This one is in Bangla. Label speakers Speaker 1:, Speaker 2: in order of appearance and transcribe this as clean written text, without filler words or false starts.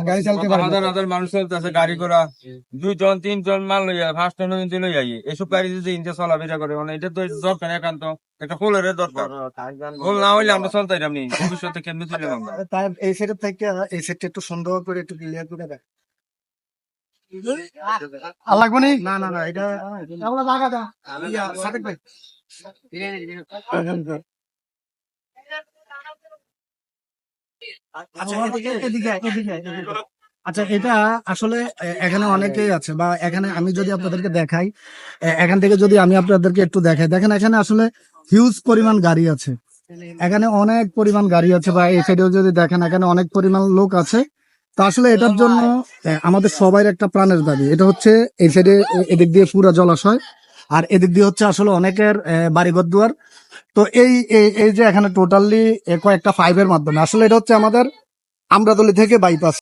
Speaker 1: গাড়ি চালতে পারে না।
Speaker 2: হাজার হাজার মানুষ চলতেছে গাড়ি ঘোড়া, 2 জন 3 জন মাল লইয়া ফার্স্ট নদীতে লই যাই, এসব গাড়ি যদি ইনতে চলাফেরা করে মানে এটা তো দরকার একান্ত, একটা হোলের দরকার। হোল না হইলে আমরা চলতাম নি, ভবিষ্যতে কেমনি চললাম আমরা।
Speaker 1: তাই এই সাইড থেকে এই সাইডটা একটু সুন্দর করে একটু ক্লিয়ার করে দেখ। আর লাগবে নি? না না না, এটা আমরা জায়গা দাও। সাকিব ভাই আচ্ছা, আচ্ছা, এটা আসলে এখানে অনেকেই আছে, বা এখানে আমি যদি আপনাদেরকে দেখাই, এখান থেকে যদি আমি আপনাদেরকে একটু দেখাই, দেখেন এখানে আসলে হিউজ পরিমাণ গাড়ি আছে, এখানে অনেক পরিমাণ গাড়ি আছে, বা এই সাইডেও যদি দেখেন এখানে অনেক পরিমাণ লোক আছে। তো আসলে এটার জন্য আমাদের সবাই একটা প্রাণের দাবি, এটা হচ্ছে এই সাইডে এদিক দিয়ে পুরা জলাশয়, আর এদিক দিয়ে হচ্ছে আসলে অনেকের বাড়িঘর দুয়ার। তো এই এই- এই যে এখানে টোটালি কয়েকটা পাইপের মাধ্যমে আসলে এটা হচ্ছে আমাদের আমরাতলী থেকে বাইপাস।